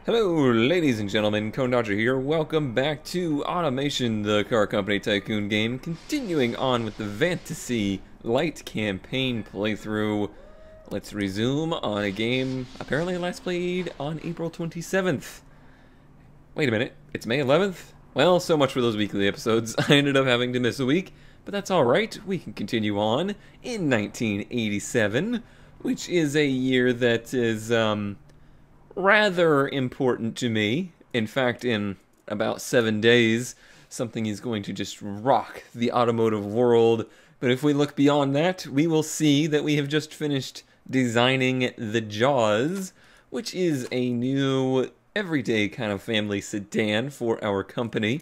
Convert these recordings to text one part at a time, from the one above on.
Hello, ladies and gentlemen, Cone Dodger here. Welcome back to Automation, the car company tycoon game. Continuing on with the Vanity Lite campaign playthrough. Let's resume on a game apparently last played on April 27th. Wait a minute, it's May 11th? Well, so much for those weekly episodes. I ended up having to miss a week, but that's alright. We can continue on in 1987, which is a year that is, rather important to me. In fact, in about 7 days, something is going to just rock the automotive world. But if we look beyond that, we will see that we have just finished designing the Jaws, which is a new everyday kind of family sedan for our company,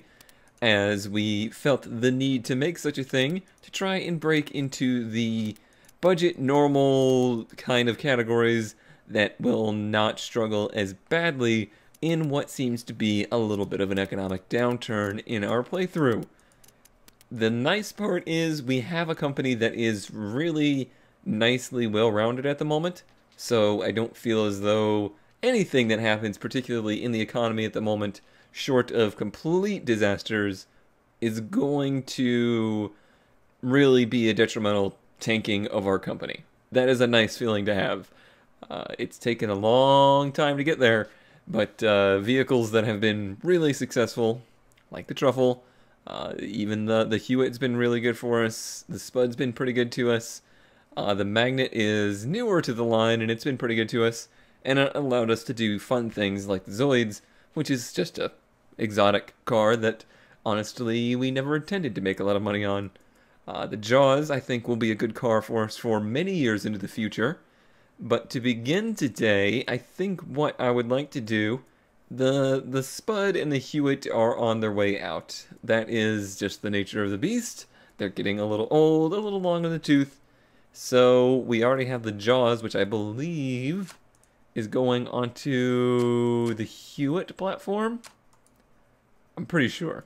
as we felt the need to make such a thing to try and break into the budget normal kind of categories that will not struggle as badly in what seems to be a little bit of an economic downturn in our playthrough. The nice part is we have a company that is really nicely well-rounded at the moment, so I don't feel as though anything that happens, particularly in the economy at the moment, short of complete disasters, is going to really be a detrimental tanking of our company. That is a nice feeling to have. It's taken a long time to get there, but vehicles that have been really successful, like the Truffle, even the Hewitt's been really good for us, the Spud's been pretty good to us, the Magnet is newer to the line and it's been pretty good to us, and it allowed us to do fun things like the Zoids, which is just a exotic car that, honestly, we never intended to make a lot of money on. The Jaws, I think, will be a good car for us for many years into the future. But to begin today, I think what I would like to do, the Spud and the Hewitt are on their way out. That is just the nature of the beast. They're getting a little old, a little long in the tooth. So we already have the Jaws, which I believe is going onto the Hewitt platform. I'm pretty sure.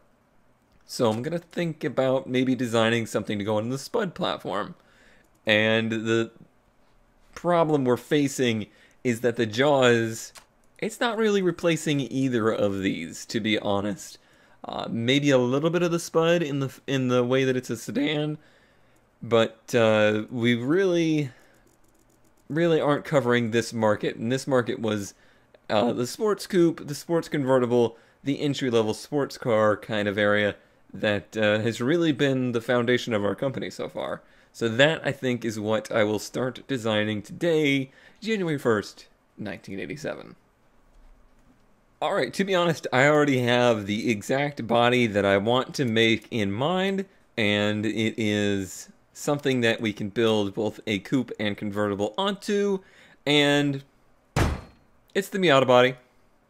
So I'm going to think about maybe designing something to go on the Spud platform. And the problem we're facing is that the Jaws, it's not really replacing either of these, to be honest. Maybe a little bit of the Spud in the way that it's a sedan, but we really aren't covering this market. And this market was the sports coupe, the sports convertible, the entry-level sports car kind of area that has really been the foundation of our company so far. So that, I think, is what I will start designing today, January 1st, 1987. Alright, to be honest, I already have the exact body that I want to make in mind, and it is something that we can build both a coupe and convertible onto, and it's the Miata body.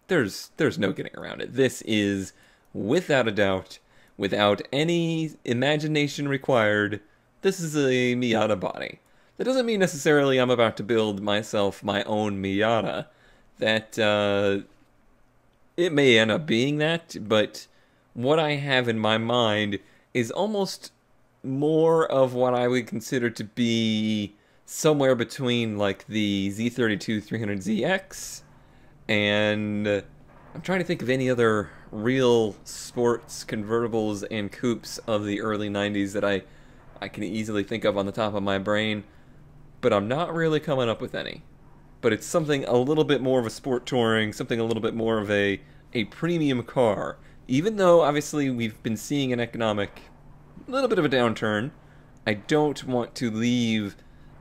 There's no getting around it. This is, without a doubt, without any imagination required, this is a Miata body. That doesn't mean necessarily I'm about to build myself my own Miata. That, it may end up being that, but what I have in my mind is almost more of what I would consider to be somewhere between, like, the Z32 300ZX, and I'm trying to think of any other real sports convertibles and coupes of the early 90s that I can easily think of on the top of my brain, but I'm not really coming up with any. But it's something a little bit more of a sport touring, something a little bit more of a premium car. Even though, obviously, we've been seeing an economic, little bit of a downturn, I don't want to leave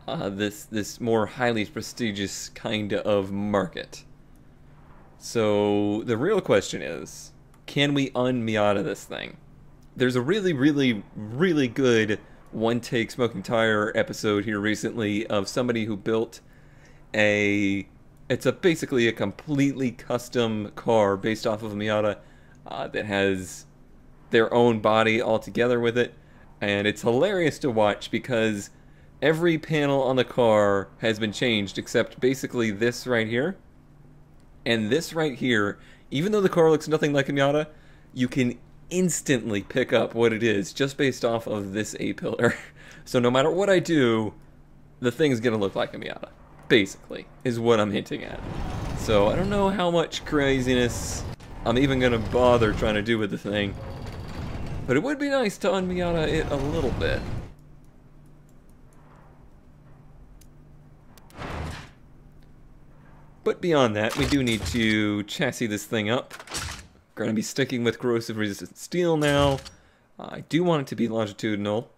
this more highly prestigious kind of market. So the real question is, can we un-Miata this thing? There's a really good one-take smoking tire episode here recently of somebody who built it's basically a completely custom car based off of a Miata that has their own body all together with it, and it's hilarious to watch because every panel on the car has been changed except basically this right here and this right here. Even though the car looks nothing like a Miata, you can instantly pick up what it is just based off of this A-pillar. So no matter what I do, the thing's gonna look like a Miata, basically, is what I'm hinting at. So I don't know how much craziness I'm even gonna bother trying to do with the thing. But it would be nice to un-Miata it a little bit. But beyond that, we do need to chassis this thing up. We're gonna be sticking with corrosive resistant steel now. I do want it to be longitudinal.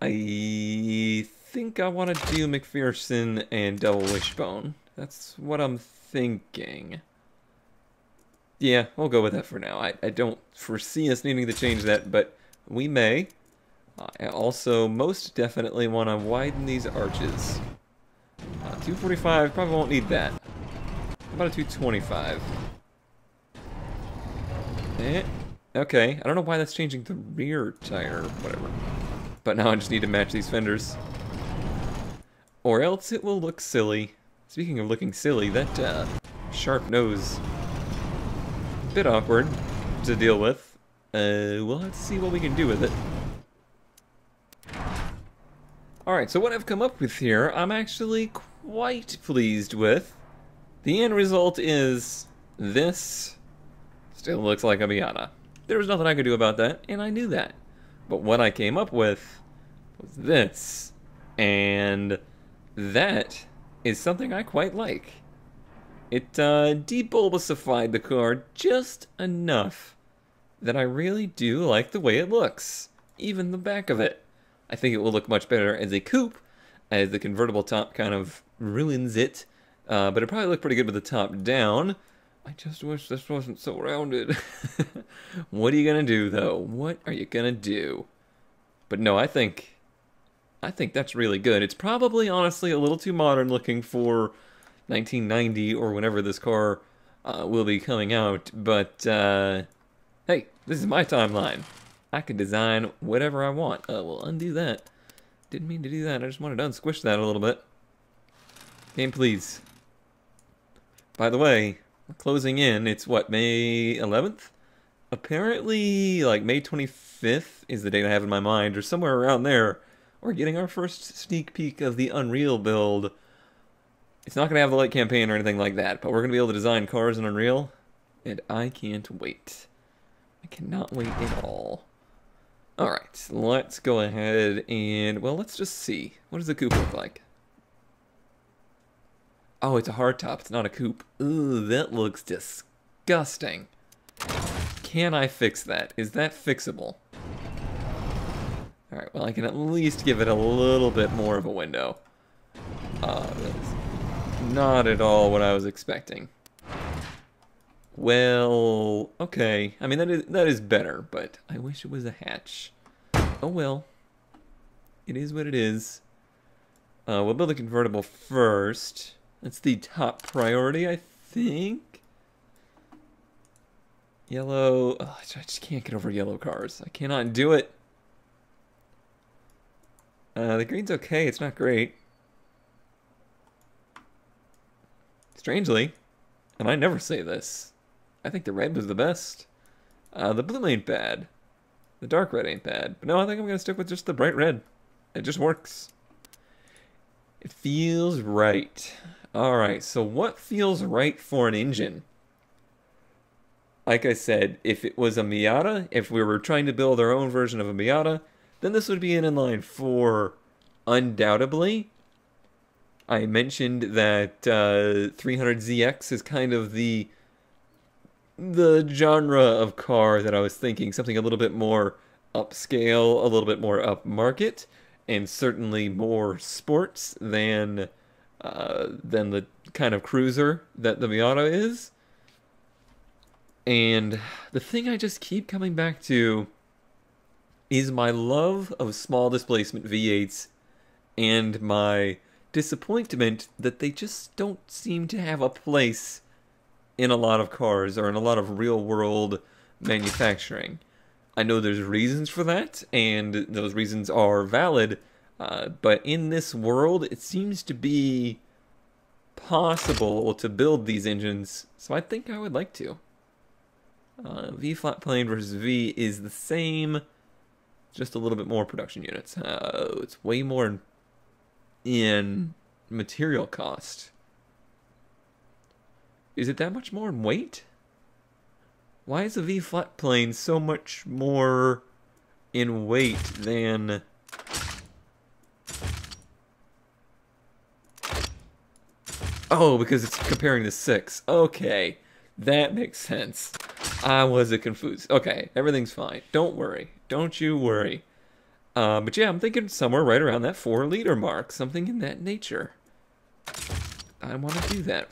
I think I want to do McPherson and double wishbone. That's what I'm thinking. Yeah, we'll go with that for now. I don't foresee us needing to change that, but we may. I also most definitely want to widen these arches. 245, probably won't need that. How about a 225? Okay, I don't know why that's changing the rear tire or whatever. But now I just need to match these fenders. Or else it will look silly. Speaking of looking silly, that sharp nose, a bit awkward to deal with. We'll have to see what we can do with it. Alright, so what I've come up with here, I'm actually quite pleased with. The end result is this still looks like a Miata. There was nothing I could do about that, and I knew that. But what I came up with was this, and that is something I quite like. It debulbosified the car just enough that I really do like the way it looks, even the back of it. I think it will look much better as a coupe, as the convertible top kind of ruins it, but it probably look pretty good with the top down. I just wish this wasn't so rounded. What are you gonna do, though? What are you gonna do? But no, I think that's really good. It's probably, honestly, a little too modern looking for 1990 or whenever this car will be coming out. But, hey, this is my timeline. I can design whatever I want. We'll undo that. Didn't mean to do that. I just wanted to unsquish that a little bit. Game, please. By the way, we're closing in. It's what, May 11th? Apparently, like, May 25th is the date I have in my mind, or somewhere around there. We're getting our first sneak peek of the Unreal build. It's not going to have the Lite campaign or anything like that, but we're going to be able to design cars in Unreal, and I can't wait. I cannot wait at all. Alright, let's go ahead and, well, let's just see. What does the coupe look like? Oh, it's a hardtop. It's not a coupe. Ooh, that looks disgusting. Can I fix that? Is that fixable? Alright, well, I can at least give it a little bit more of a window. That's not at all what I was expecting. Well, okay. I mean, that is better, but I wish it was a hatch. Oh well. It is what it is. We'll build a convertible first. That's the top priority, I think. Yellow. Oh, I just can't get over yellow cars. I cannot do it. The green's okay. It's not great. Strangely, and I never say this, I think the red was the best. The blue ain't bad. The dark red ain't bad. But no, I think I'm going to stick with just the bright red. It just works. It feels right. Alright, so what feels right for an engine? Like I said, if it was a Miata, if we were trying to build our own version of a Miata, then this would be an inline 4, undoubtedly. I mentioned that 300ZX is kind of the genre of car that I was thinking, something a little bit more upscale, a little bit more upmarket, and certainly more sports than the kind of cruiser that the Miata is. And the thing I just keep coming back to is my love of small displacement V8s and my disappointment that they just don't seem to have a place in a lot of cars or in a lot of real-world manufacturing. I know there's reasons for that, and those reasons are valid, but in this world, it seems to be possible to build these engines, so I think I would like to. V flat plane versus V is the same, just a little bit more production units. It's way more in material cost. Is it that much more in weight? Why is a V flat plane so much more in weight than... Oh, because it's comparing to 6. Okay, that makes sense. I was confused. Okay, everything's fine. Don't worry. Don't you worry. But yeah, I'm thinking somewhere right around that 4-liter mark. Something in that nature. I want to do that.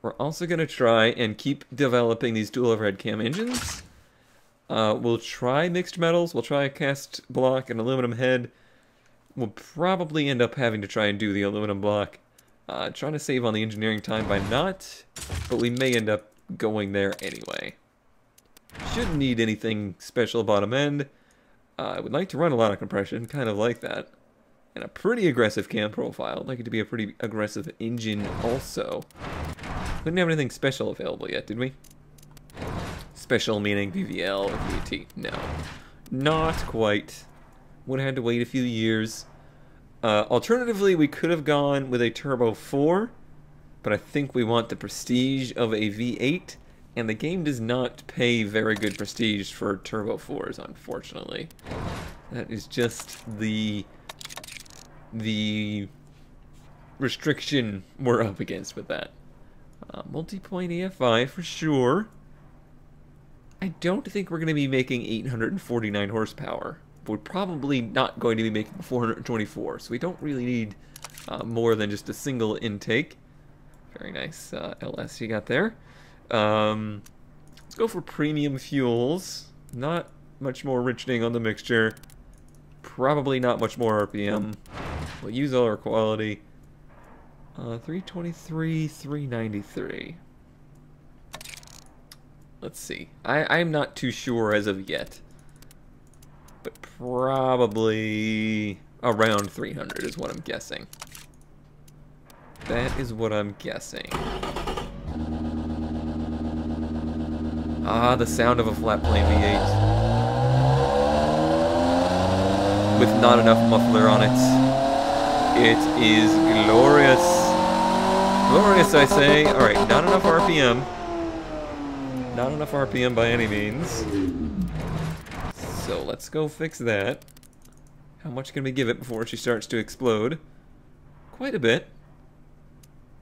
We're also going to try and keep developing these dual overhead cam engines. We'll try mixed metals. We'll try a cast block and aluminum head. We'll probably end up having to try and do the aluminum block. Trying to save on the engineering time by not, but we may end up going there anyway. Shouldn't need anything special bottom end. I would like to run a lot of compression, kind of like that. And a pretty aggressive cam profile. I'd like it to be a pretty aggressive engine also. We didn't have anything special available yet, did we? Special meaning VVL or VT? No. Not quite. Would have had to wait a few years. Alternatively, we could have gone with a Turbo 4, but I think we want the prestige of a V8, and the game does not pay very good prestige for Turbo 4s, unfortunately. That is just the restriction we're up against with that. Multi-point EFI for sure. I don't think we're going to be making 849 horsepower. We're probably not going to be making 424, so we don't really need more than just a single intake. Very nice LS you got there. Let's go for premium fuels. Not much more richening on the mixture. Probably not much more RPM. We'll use all our quality. 323, 393. Let's see. I'm not too sure as of yet. But probably around 300 is what I'm guessing. That is what I'm guessing. Ah, the sound of a flat plane V8. With not enough muffler on it. It is glorious. Glorious, I say. Alright, not enough RPM. Not enough RPM by any means. So let's go fix that. How much can we give it before she starts to explode? Quite a bit.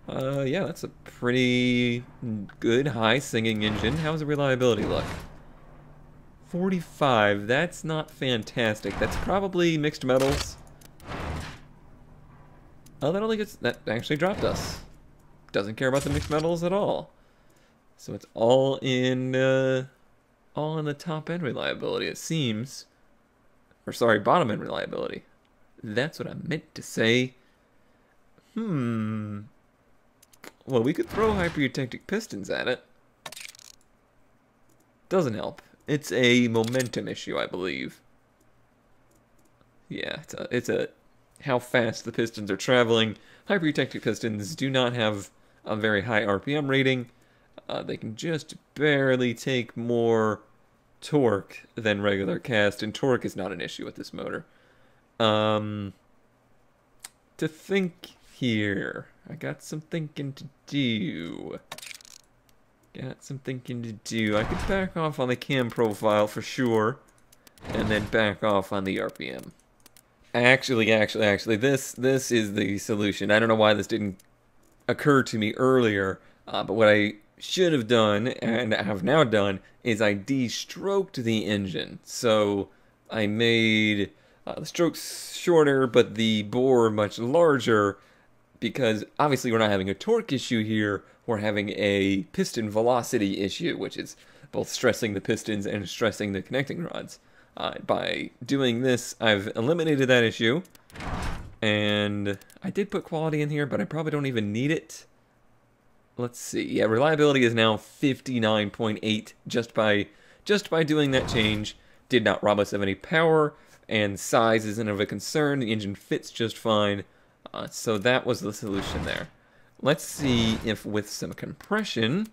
Yeah, that's a pretty good high singing engine. How's the reliability look? 45. That's not fantastic. That's probably mixed metals. Oh, that only gets... That actually dropped us. Doesn't care about the mixed metals at all. So it's all in the top end reliability, it seems. Or sorry, bottom end reliability. That's what I meant to say. Well, we could throw hypereutectic pistons at it. Doesn't help. It's a momentum issue, I believe. Yeah, it's a how fast the pistons are traveling. Hypereutectic pistons do not have a very high RPM rating. They can just barely take more torque than regular cast, and torque is not an issue with this motor. To think here. I got some thinking to do. I could back off on the cam profile for sure, and then back off on the RPM. Actually, this is the solution. I don't know why this didn't occur to me earlier, but what I should have done, and have now done, is I de-stroked the engine. So I made the strokes shorter, but the bore much larger, because obviously we're not having a torque issue here, we're having a piston velocity issue, which is both stressing the pistons and stressing the connecting rods. By doing this, I've eliminated that issue, and I did put quality in here, but I probably don't even need it. Let's see. Yeah, reliability is now 59.8 just by doing that change. Did not rob us of any power, and size isn't of a concern. The engine fits just fine. So that was the solution there. Let's see if with some compression,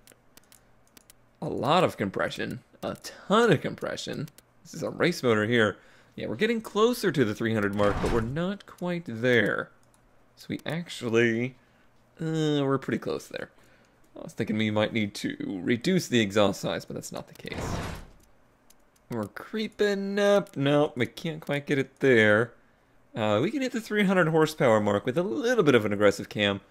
a lot of compression, a ton of compression. This is a race motor here. Yeah, we're getting closer to the 300 mark, but we're not quite there. So we actually, we're pretty close there. I was thinking we might need to reduce the exhaust size, but that's not the case. We're creeping up. Nope, we can't quite get it there. We can hit the 300 horsepower mark with a little bit of an aggressive cam.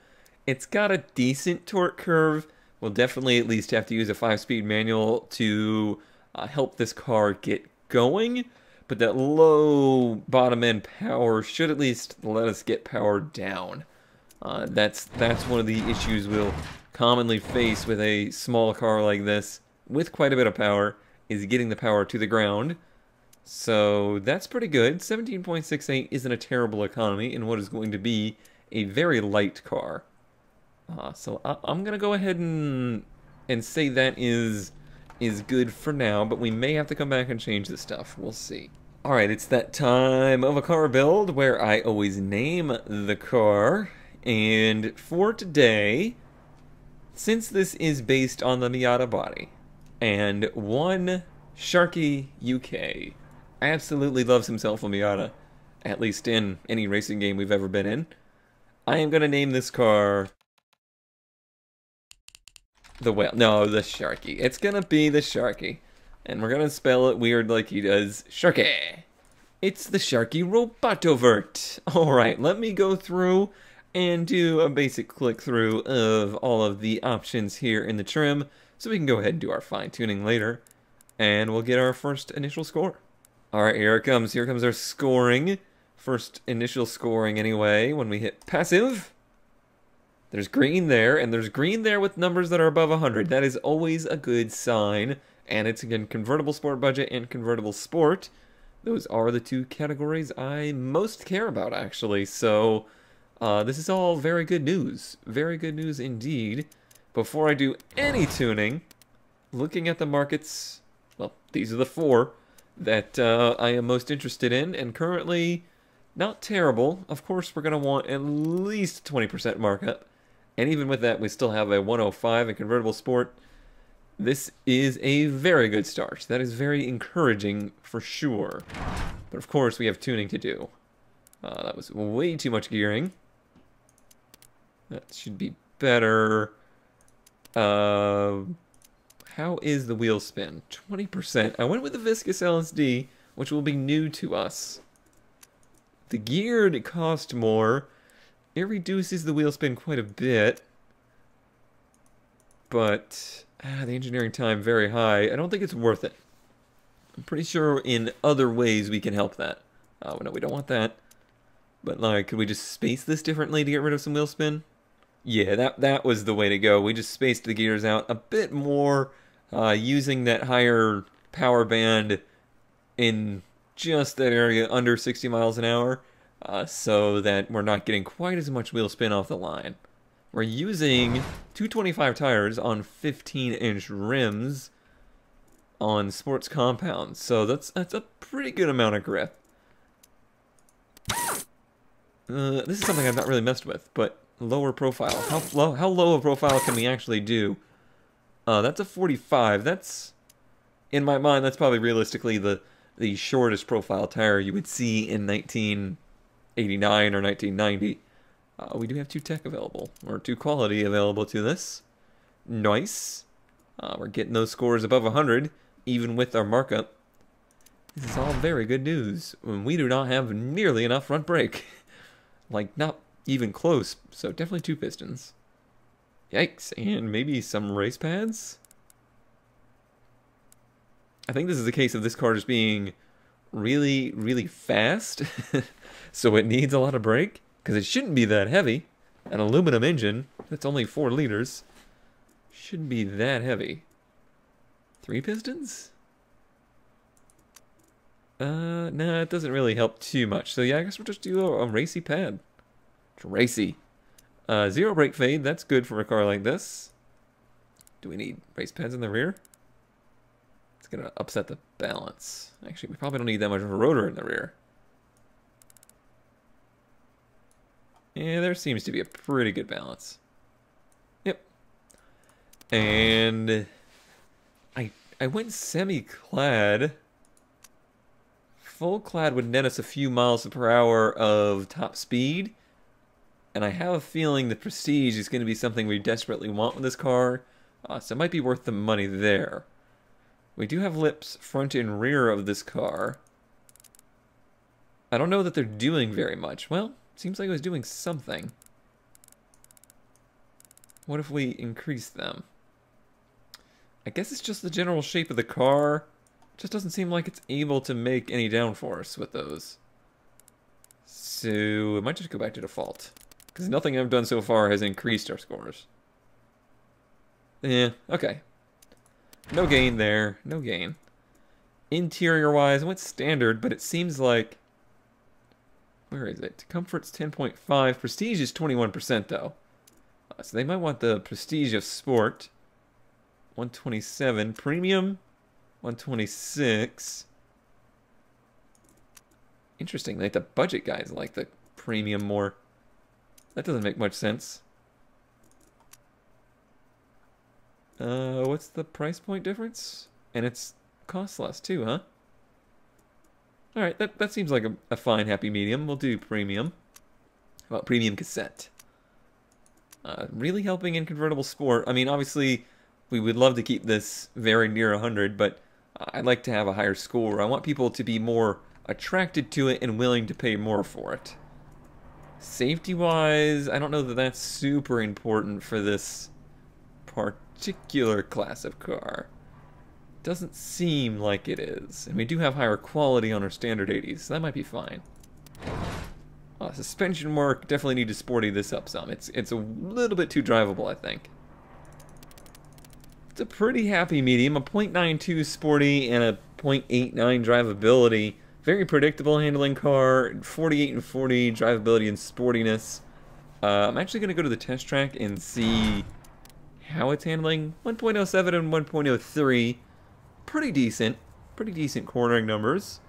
It's got a decent torque curve. We'll definitely at least have to use a 5-speed manual to help this car get going. But that low bottom end power should at least let us get power down. That's one of the issues we'll commonly face with a small car like this with quite a bit of power, is getting the power to the ground. So that's pretty good. 17.68 isn't a terrible economy in what is going to be a very light car. So I'm going to go ahead and say that is good for now, but we may have to come back and change this stuff. We'll see. Alright, it's that time of a car build where I always name the car. And for today, since this is based on the Miata body, and one Sharkey UK absolutely loves himself a Miata, at least in any racing game we've ever been in, I am going to name this car the whale. No, the Sharkey. It's going to be the Sharkey. And we're going to spell it weird like he does. Sharkey. It's the Sharkey Robotovert. Alright, let me go through and do a basic click through of all of the options here in the trim, so we can go ahead and do our fine tuning later, and we'll get our first initial score. Alright, here it comes. Here comes our scoring. First initial scoring anyway, when we hit passive. There's green there, and there's green there with numbers that are above 100. That is always a good sign. And it's, again, convertible sport budget and convertible sport. Those are the two categories I most care about, actually. So, this is all very good news. Very good news indeed. Before I do any tuning, looking at the markets, well, these are the four that I am most interested in, and currently not terrible. Of course, we're going to want at least 20% markup, and even with that, we still have a 105 in convertible sport. This is a very good start. That is very encouraging for sure. But of course, we have tuning to do. That was way too much gearing. That should be better. How is the wheel spin? 20%. I went with the viscous LSD, which will be new to us. The geared cost more. It reduces the wheel spin quite a bit. But the engineering time very high. I don't think it's worth it. I'm pretty sure in other ways we can help that. No, we don't want that. But like, could we just space this differently to get rid of some wheel spin? Yeah, that was the way to go. We just spaced the gears out a bit more, using that higher power band in just that area under 60 miles an hour, so that we're not getting quite as much wheel spin off the line. We're using 225 tires on 15-inch rims on sports compounds, so that's a pretty good amount of grip. This is something I've not really messed with, but lower profile. How low a profile can we actually do? That's a 45. That's, in my mind, that's probably realistically the shortest profile tire you would see in 1989 or 1990. We do have 2 tech available, or 2 quality available to this. Nice. We're getting those scores above 100, even with our markup. This is all very good news. We do not have nearly enough front brake. Like, not even close, so definitely 2 pistons. Yikes, and maybe some race pads? I think this is a case of this car just being really, really fast, so it needs a lot of brake, because it shouldn't be that heavy. An aluminum engine, that's only 4 liters, shouldn't be that heavy. 3 pistons? Nah, it doesn't really help too much. So yeah, I guess we'll just do a racy pad. It's racy. 0 brake fade, that's good for a car like this. Do we need race pads in the rear? It's gonna upset the balance. Actually, we probably don't need that much of a rotor in the rear. Yeah, there seems to be a pretty good balance. Yep. And I went semi-clad. Full clad would net us a few miles per hour of top speed. And I have a feeling the Prestige is going to be something we desperately want with this car, so it might be worth the money there. We do have lips front and rear of this car. I don't know that they're doing very much. Well, seems like it was doing something. What if we increase them? I guess it's just the general shape of the car. It just doesn't seem like it's able to make any downforce with those. So it might just go back to default. Because nothing I've done so far has increased our scores. Yeah, okay. No gain there. No gain. Interior-wise, I went standard, but it seems like... Where is it? Comfort's 10.5. Prestige is 21% though. So they might want the Prestige of Sport. 127. Premium, 126. Interesting. Like the budget guys like the Premium more. That doesn't make much sense. What's the price point difference? And it's costs less too, huh? Alright, that seems like a fine happy medium. We'll do Premium. How about Premium Cassette? Really helping in convertible sport. I mean, obviously, we would love to keep this very near 100, but I'd like to have a higher score. I want people to be more attracted to it and willing to pay more for it. Safety-wise, I don't know that that's super important for this particular class of car. Doesn't seem like it is. And we do have higher quality on our standard 80s, so that might be fine. Suspension work, definitely need to sporty this up some. It's a little bit too drivable, I think. It's a pretty happy medium, a .92 sporty and a .89 drivability. Very predictable handling car, 48 and 40 drivability and sportiness. I'm actually going to go to the test track and see how it's handling. 1.07 and 1.03, pretty decent cornering numbers.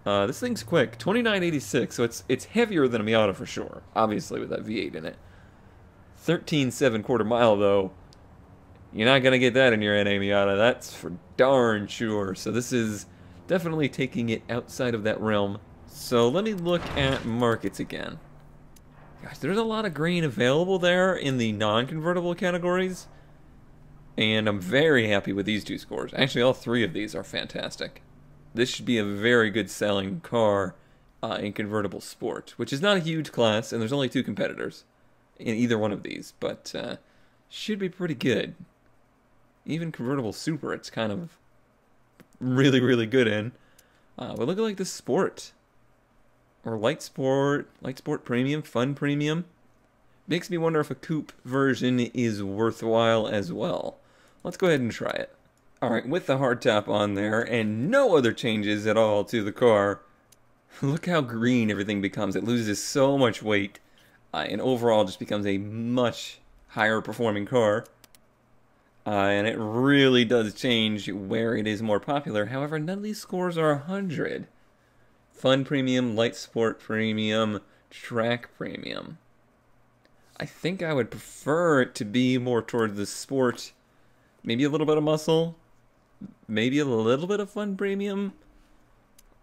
This thing's quick, 29.86, so it's heavier than a Miata for sure, obviously with that V8 in it. 13.7 quarter mile though, you're not going to get that in your NA Miata, that's for darn sure. So this is definitely taking it outside of that realm. So let me look at markets again. Gosh, there's a lot of grain available there in the non-convertible categories, and I'm very happy with these two scores. Actually, all three of these are fantastic. This should be a very good selling car in convertible sport, which is not a huge class, and there's only two competitors in either one of these, but should be pretty good. Even convertible super, it's kind of really, really good in. But look at like the sport, or light sport premium, fun premium. Makes me wonder if a coupe version is worthwhile as well. Let's go ahead and try it. Alright, with the hardtop on there, and no other changes at all to the car, look how green everything becomes. It loses so much weight, and overall just becomes a much higher performing car. And it really does change where it is more popular. However, none of these scores are 100. Fun Premium, Light Sport Premium, Track Premium. I think I would prefer it to be more toward the sport. Maybe a little bit of muscle. Maybe a little bit of Fun Premium.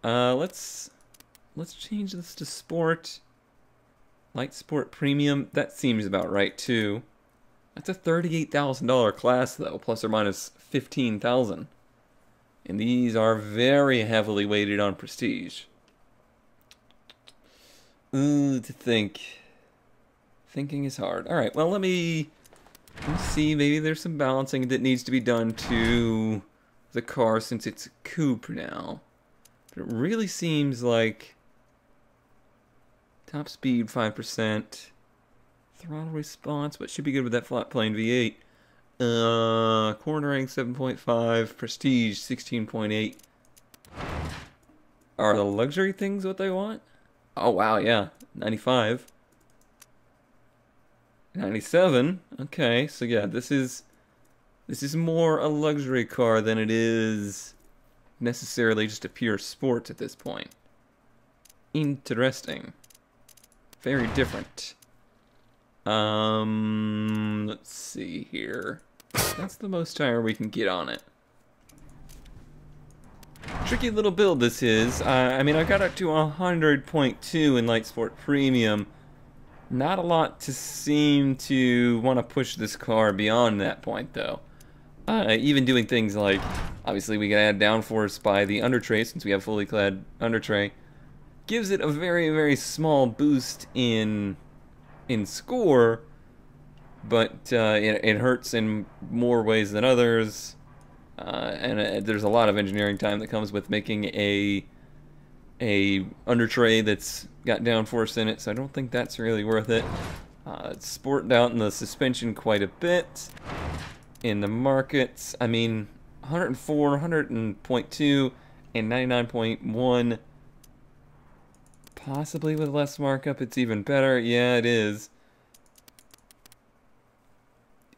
Let's change this to Sport. Light Sport Premium. That seems about right too. That's a $38,000 class though, plus or minus 15,000. And these are very heavily weighted on prestige. Ooh, to think. Thinking is hard. Alright, well let me see, maybe there's some balancing that needs to be done to the car since it's a coupe now. But it really seems like top speed 5%, throttle response, but should be good with that flat plane V8. Cornering 7.5, prestige 16.8. Are the luxury things what they want? Oh wow, yeah, 95. 97. Okay, so yeah, this is more a luxury car than it is necessarily just a pure sport at this point. Interesting. Very different. Let's see here. That's the most tire we can get on it. Tricky little build this is. I mean, I got up to 100.2 in Light Sport Premium. Not a lot to seem to want to push this car beyond that point, though. Even doing things like, obviously we can add downforce by the undertray, since we have fully clad undertray, gives it a very, very small boost in score, but it hurts in more ways than others, and there's a lot of engineering time that comes with making a undertray that's got downforce in it, so I don't think that's really worth it. It's sported out in the suspension quite a bit in the markets. I mean, 104, 100.2, and 99.1. Possibly with less markup, it's even better. Yeah, it is.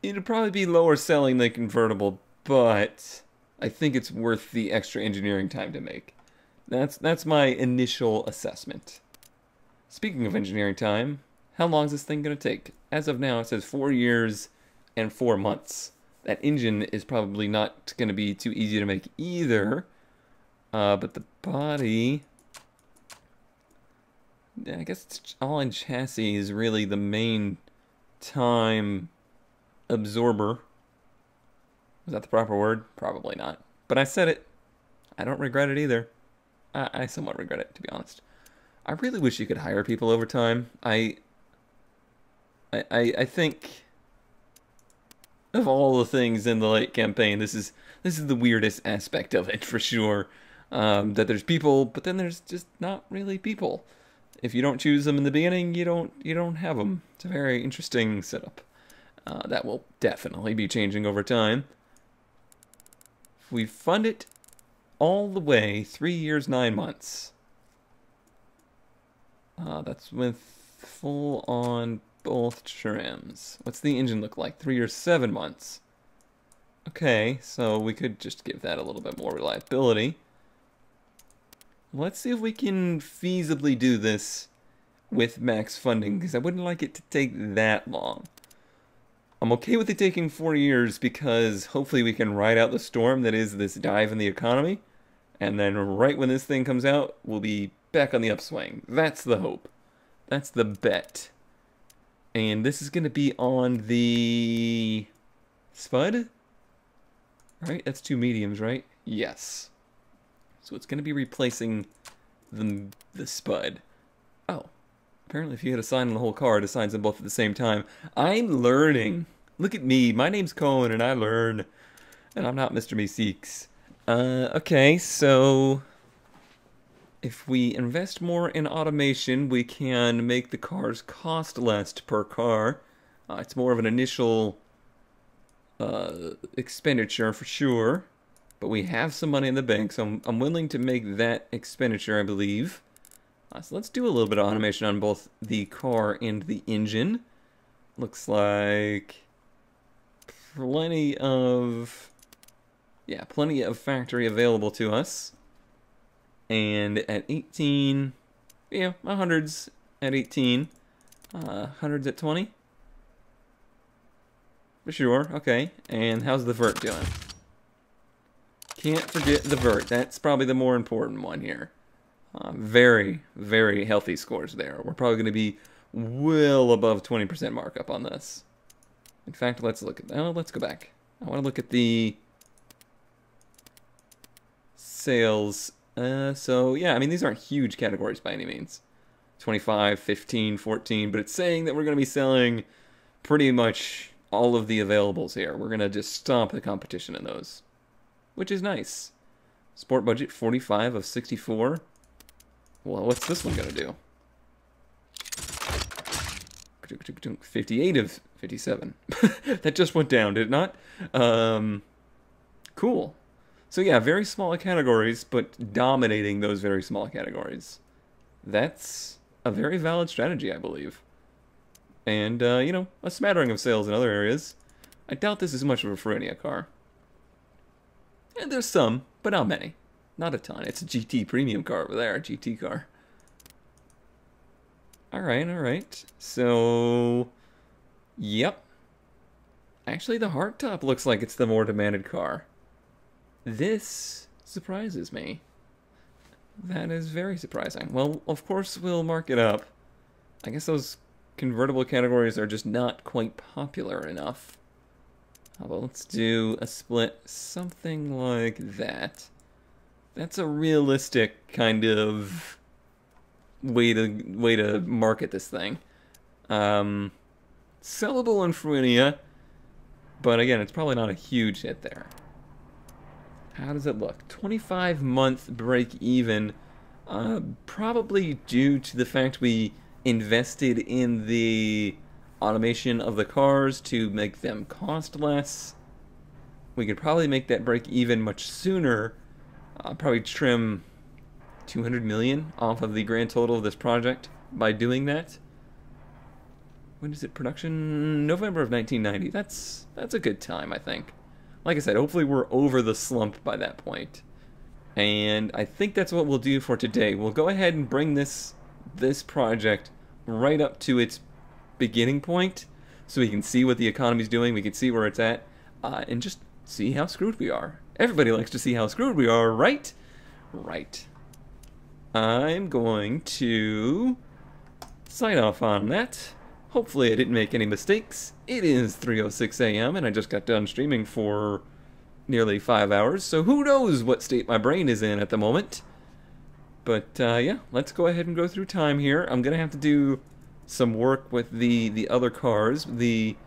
It'd probably be lower selling than convertible, but I think it's worth the extra engineering time to make. That's my initial assessment. Speaking of engineering time, how long is this thing going to take? As of now, it says 4 years and 4 months. That engine is probably not going to be too easy to make either. But the body, I guess it's all in chassis is really the main time absorber. Is that the proper word? Probably not. But I said it. I don't regret it either. I somewhat regret it, to be honest. I really wish you could hire people over time. I think of all the things in the Lite campaign, this is the weirdest aspect of it for sure. That there's people, but then there's just not really people. If you don't choose them in the beginning, you don't have them. It's a very interesting setup. That will definitely be changing over time. If we fund it all the way, 3 years, 9 months. That's with full on both trims. What's the engine look like? 3 years, 7 months. Okay, so we could just give that a little bit more reliability. Let's see if we can feasibly do this with max funding, because I wouldn't like it to take that long. I'm okay with it taking 4 years because hopefully we can ride out the storm that is this dive in the economy, and then right when this thing comes out, we'll be back on the upswing. That's the hope. That's the bet. And this is going to be on the Spud? Right? That's 2 mediums, right? Yes. So it's going to be replacing the Spud. Oh. Apparently if you hit assign on the whole car, it assigns them both at the same time. I'm learning. Look at me. My name's Cohen and I learn. And I'm not Mr. Meeseeks. Okay, so if we invest more in automation, we can make the cars cost less per car. It's more of an initial expenditure for sure. But we have some money in the bank, so I'm willing to make that expenditure, I believe. So let's do a little bit of automation on both the car and the engine. Looks like plenty of factory available to us. And at 18, yeah, 100s at 18, 100s at 20. For sure, okay. And how's the vert doing? Can't forget the vert. That's probably the more important one here. Very, very healthy scores there. We're probably going to be well above 20% markup on this. In fact, let's look at... Oh, let's go back. I want to look at the sales. So, yeah, I mean, these aren't huge categories by any means. 25, 15, 14, but it's saying that we're going to be selling pretty much all of the availables here. We're going to just stomp the competition in those, which is nice. Sport budget, 45 of 64. Well, what's this one gonna do? 58 of 57. That just went down, did it not? Cool. So yeah, very small categories, but dominating those very small categories. That's a very valid strategy, I believe. And, you know, a smattering of sales in other areas. I doubt this is much of a Feronia car. And there's some, but not many. Not a ton. It's a GT premium car over there, a GT car. Alright. So, yep. Actually, the hardtop looks like it's the more demanded car. This surprises me. That is very surprising. Well, of course we'll mark it up. I guess those convertible categories are just not quite popular enough. How about let's do a split, something like that. That's a realistic kind of way to market this thing. Sellable in Fruinia, but again, it's probably not a huge hit there. How does it look? 25-month break even, probably due to the fact we invested in the automation of the cars to make them cost less. We could probably make that break even much sooner. Probably trim 200 million off of the grand total of this project by doing that. When is it production? November of 1990. That's a good time, I think. Like I said, hopefully we're over the slump by that point. And I think that's what we'll do for today. We'll go ahead and bring this project right up to its beginning point so we can see what the economy's doing, we can see where it's at, and just see how screwed we are. Everybody likes to see how screwed we are, right? Right. I'm going to sign off on that. Hopefully I didn't make any mistakes. It is 3:06 a.m. and I just got done streaming for nearly 5 hours, so who knows what state my brain is in at the moment. But yeah, let's go ahead and go through time here. I'm gonna have to do some work with the other cars. The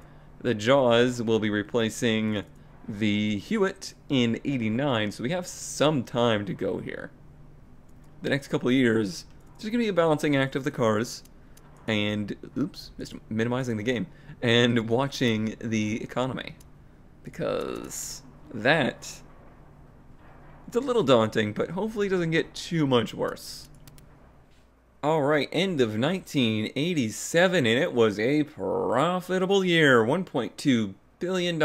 Jaws will be replacing the Hewitt in 89, so we have some time to go here. The next couple of years, there's going to be a balancing act of the cars, and, oops, minimizing the game, and watching the economy. Because that, it's a little daunting, but hopefully it doesn't get too much worse. Alright, end of 1987, and it was a profitable year. $1.2 billion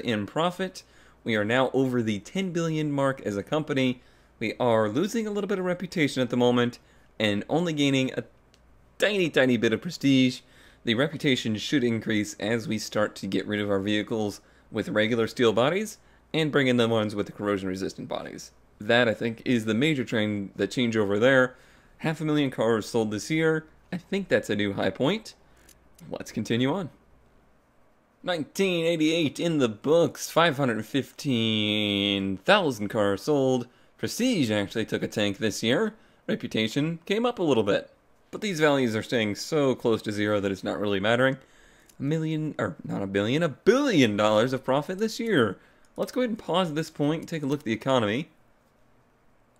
in profit. We are now over the 10 billion mark as a company. We are losing a little bit of reputation at the moment and only gaining a tiny bit of prestige. The reputation should increase as we start to get rid of our vehicles with regular steel bodies and bring in the ones with the corrosion resistant bodies. That, I think, is the major trend, the changeover there. 500,000 cars sold this year. I think that's a new high point. Let's continue on. 1988 in the books, 515,000 cars sold. Prestige actually took a tank this year. Reputation came up a little bit. But these values are staying so close to zero that it's not really mattering. $1 billion of profit this year. Let's go ahead and pause at this point and take a look at the economy.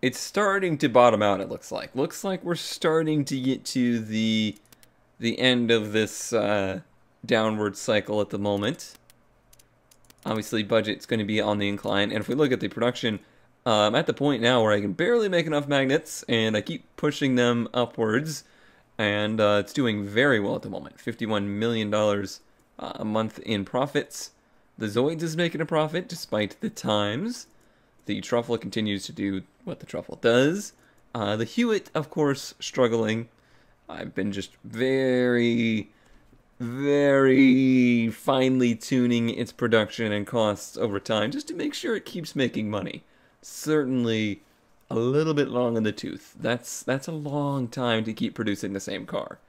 It's starting to bottom out, it looks like. Looks like we're starting to get to the end of this downward cycle at the moment. Obviously, budget's going to be on the incline, and if we look at the production, I'm at the point now where I can barely make enough magnets, and I keep pushing them upwards, and it's doing very well at the moment. $51 million a month in profits. The Zoids is making a profit despite the times. The Truffle continues to do what the Truffle does. The Hewitt, of course, struggling. I've been just very finely tuning its production and costs over time just to make sure it keeps making money. Certainly a little bit long in the tooth. That's a long time to keep producing the same car.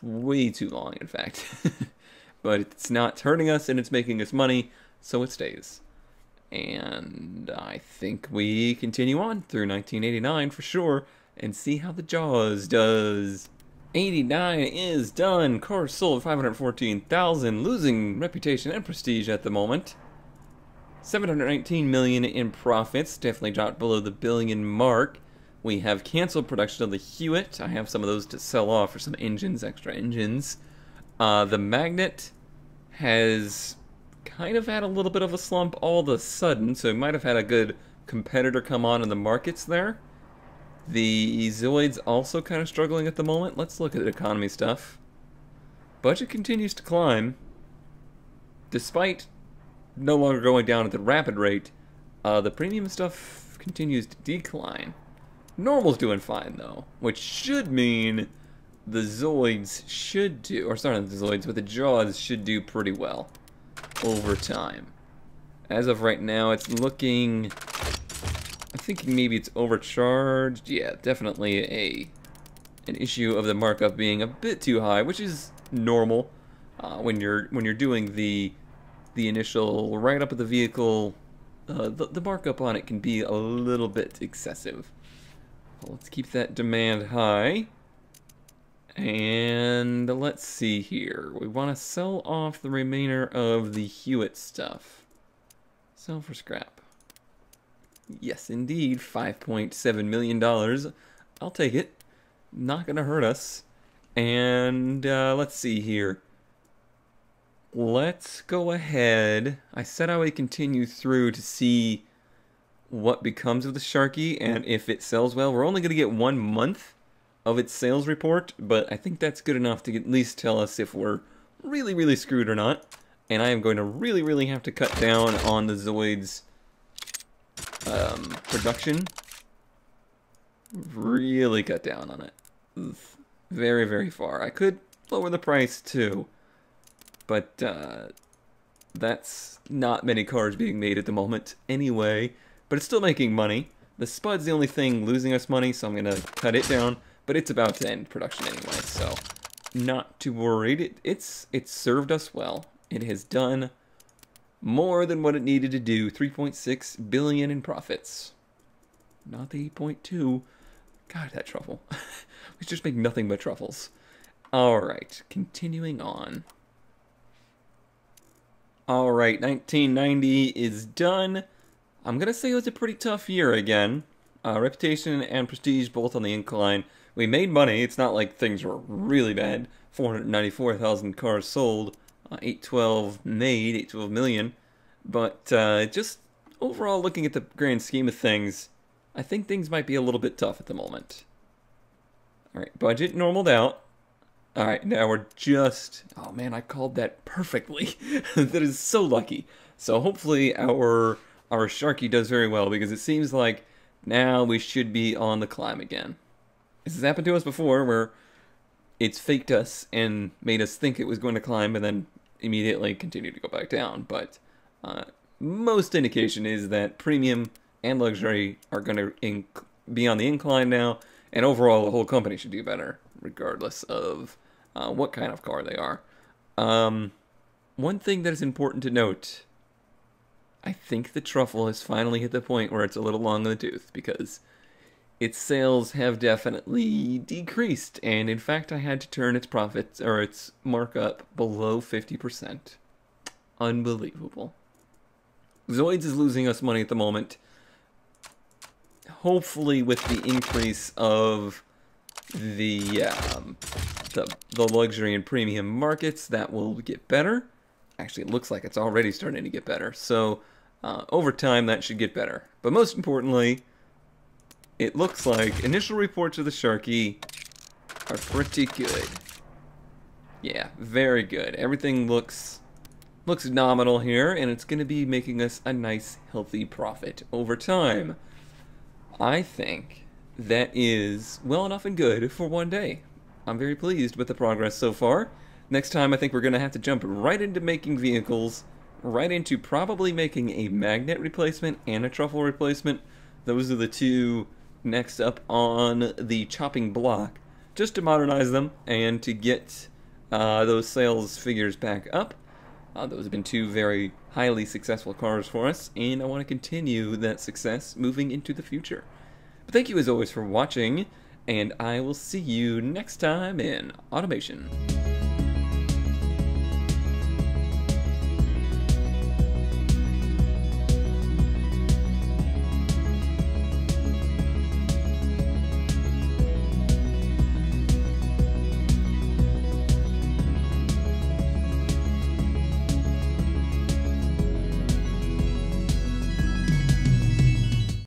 Way too long, in fact. But it's not hurting us and it's making us money, so it stays. And I think we continue on through 1989 for sure and see how the Jaws does. 89 is done. Cars sold 514,000, losing reputation and prestige at the moment. 719 million in profits, definitely dropped below the billion mark. We have canceled production of the Hewitt. I have some of those to sell off for some engines, extra engines. The Magnet has kind of had a little bit of a slump all of a sudden, so it might have had a good competitor come on in the markets there. The Zoids also kind of struggling at the moment. Let's look at the economy stuff. Budget continues to climb, despite no longer going down at the rapid rate. The premium stuff continues to decline. Normal's doing fine though, which should mean the Zoids should do, or sorry, not the Zoids, but the Jaws should do pretty well over time. As of right now, it's looking, I'm thinking maybe it's overcharged. Yeah, definitely an issue of the markup being a bit too high, which is normal. When you're doing the initial write up of the vehicle, the markup on it can be a little bit excessive. Well, let's keep that demand high. And let's see here. We want to sell off the remainder of the Hewitt stuff. Sell for scrap. Yes, indeed. $5.7 million. I'll take it. Not going to hurt us. And let's see here. Let's go ahead. I said I would continue through to see what becomes of the Sharkey and if it sells well. We're only going to get 1 month of its sales report, but I think that's good enough to at least tell us if we're really, really screwed or not. And I am going to really, really have to cut down on the Zoid's production. Really cut down on it. Oof. Very, very far. I could lower the price too, but that's not many cars being made at the moment anyway. But it's still making money. The Spud's the only thing losing us money, so I'm going to cut it down. But it's about to end production anyway, so not too worried. It's served us well. It has done more than what it needed to do. 3.6 billion in profits. Not the 8.2. God, that truffle. We just make nothing but truffles. Alright, continuing on. Alright, 1990 is done. I'm going to say it was a pretty tough year again. Reputation and prestige both on the incline. We made money. It's not like things were really bad. 494,000 cars sold. 812 made, 812 million. But just overall looking at the grand scheme of things, I think things might be a little bit tough at the moment. Alright, budget normaled out. Alright, now we're just... Oh man, I called that perfectly. That is so lucky. So hopefully our Sharkey does very well, because it seems like now we should be on the climb again. This has happened to us before, where it's faked us and made us think it was going to climb and then immediately continued to go back down. But most indication is that premium and luxury are going to be on the incline now, and overall the whole company should do better, regardless of what kind of car they are. One thing that is important to note, I think the truffle has finally hit the point where it's a little long in the tooth, because its sales have definitely decreased, and in fact I had to turn its profits, or its markup, below 50%. Unbelievable. Zoids is losing us money at the moment. Hopefully with the increase of the luxury and premium markets, that will get better. Actually, it looks like it's already starting to get better. So over time, that should get better. But most importantly, it looks like initial reports of the Sharkey are pretty good. Yeah, very good. Everything looks nominal here, and it's going to be making us a nice, healthy profit over time. I think that is well enough and good for one day. I'm very pleased with the progress so far. Next time, I think we're going to have to jump right into making vehicles, right into probably making a magnet replacement and a truffle replacement. Those are the two next up on the chopping block, just to modernize them and to get those sales figures back up. Those have been two very highly successful cars for us, and I want to continue that success moving into the future. But thank you as always for watching, and I will see you next time in Automation.